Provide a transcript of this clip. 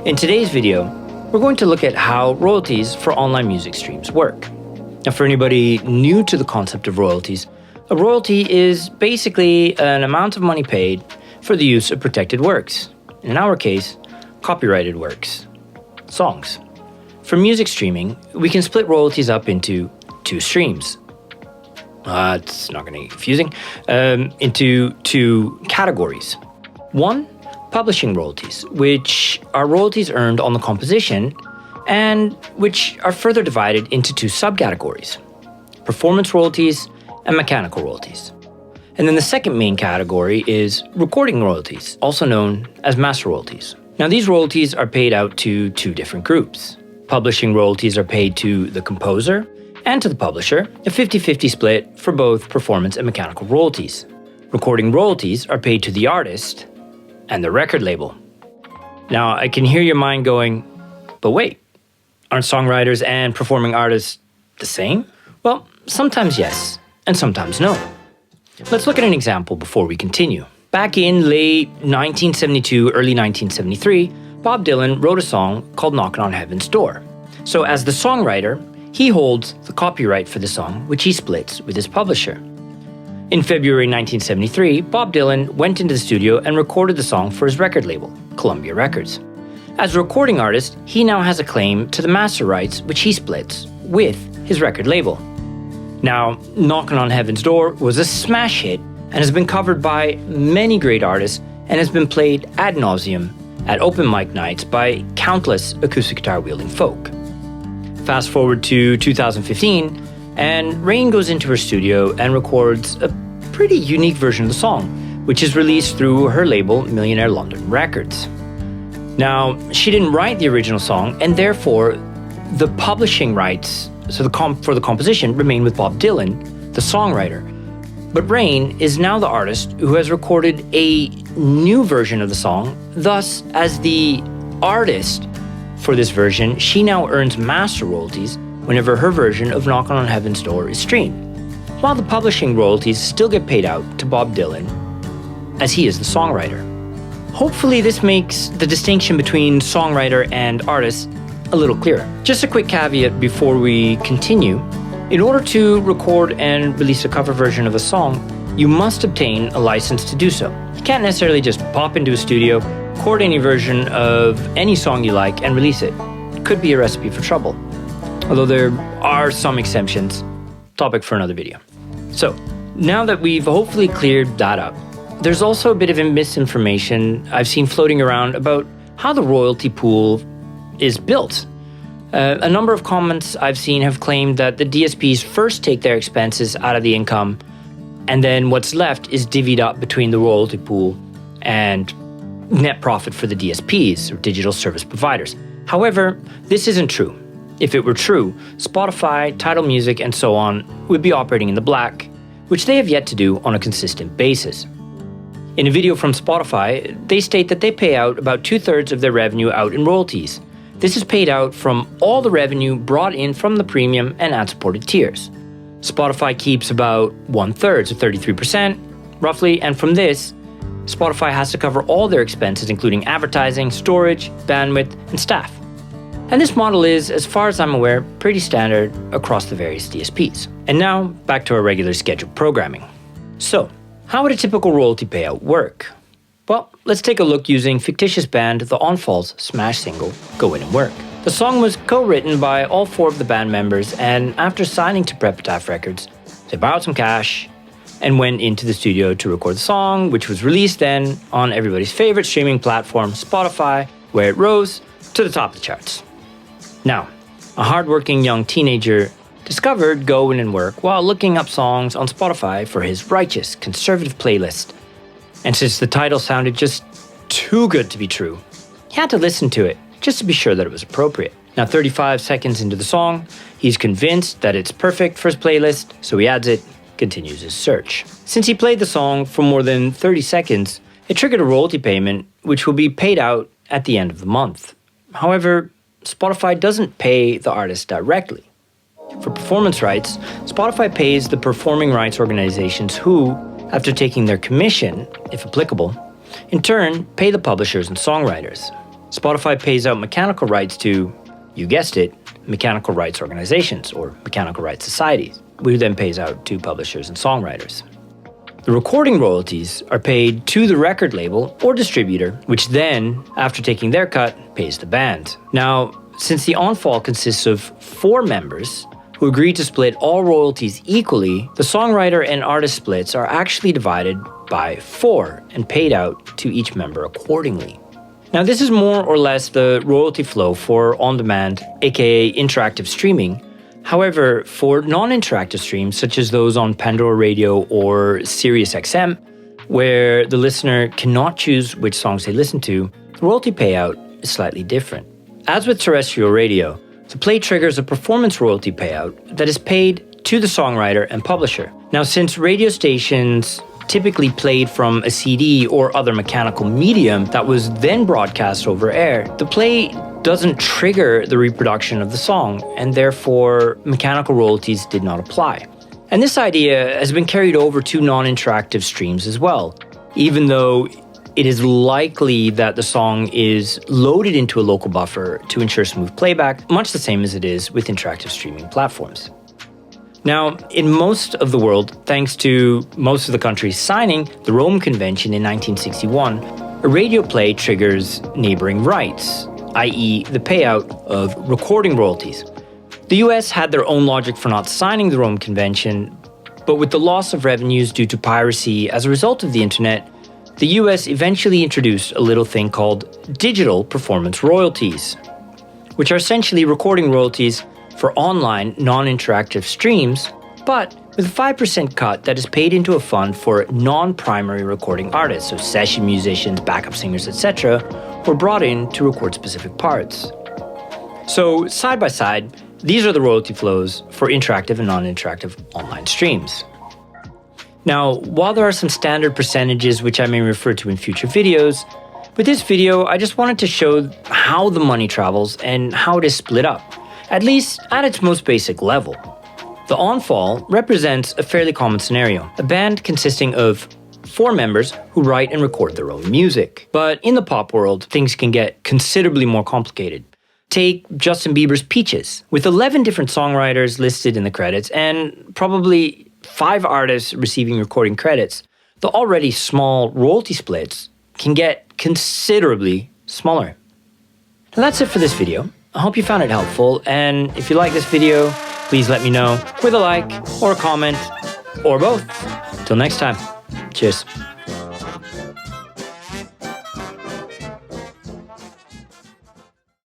In today's video, we're going to look at how royalties for online music streams work. Now, for anybody new to the concept of royalties, a royalty is basically an amount of money paid for the use of protected works. In our case, copyrighted works, songs. For music streaming, we can split royalties up into two streams. It's not going to get confusing. Into two categories. One, publishing royalties, which are royalties earned on the composition and which are further divided into two subcategories: performance royalties and mechanical royalties. And then the second main category is recording royalties, also known as master royalties. Now, these royalties are paid out to two different groups. Publishing royalties are paid to the composer and to the publisher, a 50-50 split for both performance and mechanical royalties. Recording royalties are paid to the artist and the record label. Now, I can hear your mind going, but wait, aren't songwriters and performing artists the same? Well, sometimes yes, and sometimes no. Let's look at an example before we continue. Back in late 1972, early 1973, Bob Dylan wrote a song called Knockin' on Heaven's Door. So as the songwriter, he holds the copyright for the song, which he splits with his publisher. In February 1973, Bob Dylan went into the studio and recorded the song for his record label, Columbia Records. As a recording artist, he now has a claim to the master rights, which he splits with his record label. Now, Knockin' on Heaven's Door was a smash hit and has been covered by many great artists and has been played ad nauseum at open mic nights by countless acoustic guitar-wielding folk. Fast forward to 2015, and Rain goes into her studio and records a pretty unique version of the song, which is released through her label, Millionaire London Records. Now, she didn't write the original song, and therefore, the publishing rights for the composition remain with Bob Dylan, the songwriter. But Rain is now the artist who has recorded a new version of the song. Thus, as the artist for this version, she now earns master royalties whenever her version of Knockin' on Heaven's Door is streamed, while the publishing royalties still get paid out to Bob Dylan, as he is the songwriter. Hopefully this makes the distinction between songwriter and artist a little clearer. Just a quick caveat before we continue. In order to record and release a cover version of a song, you must obtain a license to do so. You can't necessarily just pop into a studio, record any version of any song you like, and release it. It could be a recipe for trouble. Although there are some exemptions. Topic for another video. So, now that we've hopefully cleared that up, there's also a bit of misinformation I've seen floating around about how the royalty pool is built. A number of comments I've seen have claimed that the DSPs first take their expenses out of the income, and then what's left is divvied up between the royalty pool and net profit for the DSPs, or digital service providers. However, this isn't true. If it were true, Spotify, Tidal Music, and so on would be operating in the black, which they have yet to do on a consistent basis. In a video from Spotify, they state that they pay out about 2/3 of their revenue out in royalties. This is paid out from all the revenue brought in from the premium and ad-supported tiers. Spotify keeps about 1/3, so 33%, roughly, and from this, Spotify has to cover all their expenses, including advertising, storage, bandwidth, and staff. And this model is, as far as I'm aware, pretty standard across the various DSPs. And now, back to our regular scheduled programming. So, how would a typical royalty payout work? Well, let's take a look using fictitious band The On-Fall's smash single, Go In and Work. The song was co-written by all four of the band members, and after signing to Epitaph Records, they borrowed some cash and went into the studio to record the song, which was released then on everybody's favorite streaming platform, Spotify, where it rose to the top of the charts. Now, a hardworking young teenager discovered Go In and Work while looking up songs on Spotify for his righteous, conservative playlist. And since the title sounded just too good to be true, he had to listen to it just to be sure that it was appropriate. Now, 35 seconds into the song, he's convinced that it's perfect for his playlist, so he adds it, continues his search. Since he played the song for more than 30 seconds, it triggered a royalty payment, which will be paid out at the end of the month. However, Spotify doesn't pay the artist directly. For performance rights, Spotify pays the performing rights organizations who, after taking their commission, if applicable, in turn pay the publishers and songwriters. Spotify pays out mechanical rights to, you guessed it, mechanical rights organizations or mechanical rights societies, who then pays out to publishers and songwriters. The recording royalties are paid to the record label or distributor, which then, after taking their cut, pays the band. Now, since the on-fall consists of 4 members who agree to split all royalties equally, the songwriter and artist splits are actually divided by 4 and paid out to each member accordingly. Now, this is more or less the royalty flow for on-demand, aka interactive streaming. However, for non-interactive streams, such as those on Pandora Radio or SiriusXM, where the listener cannot choose which songs they listen to, the royalty payout is slightly different. As with terrestrial radio, the play triggers a performance royalty payout that is paid to the songwriter and publisher. Now, since radio stations typically played from a CD or other mechanical medium that was then broadcast over air, the play doesn't trigger the reproduction of the song, and therefore mechanical royalties did not apply. And this idea has been carried over to non-interactive streams as well, even though it is likely that the song is loaded into a local buffer to ensure smooth playback, much the same as it is with interactive streaming platforms. Now, in most of the world, thanks to most of the countries signing the Rome Convention in 1961, a radio play triggers neighboring rights, i.e. the payout of recording royalties. The US had their own logic for not signing the Rome Convention, but with the loss of revenues due to piracy as a result of the internet, the US eventually introduced a little thing called digital performance royalties, which are essentially recording royalties for online non-interactive streams, but with a 5% cut that is paid into a fund for non-primary recording artists, so session musicians, backup singers, etc., were brought in to record specific parts. So side by side, these are the royalty flows for interactive and non-interactive online streams. Now, while there are some standard percentages which I may refer to in future videos, with this video I just wanted to show how the money travels and how it is split up, at least at its most basic level. The on-fall represents a fairly common scenario, a band consisting of 4 members who write and record their own music. But in the pop world, things can get considerably more complicated. Take Justin Bieber's Peaches, with 11 different songwriters listed in the credits and probably 5 artists receiving recording credits. The already small royalty splits can get considerably smaller. And that's it for this video. I hope you found it helpful, and if you like this video, please let me know with a like or a comment or both. Till next time, cheers.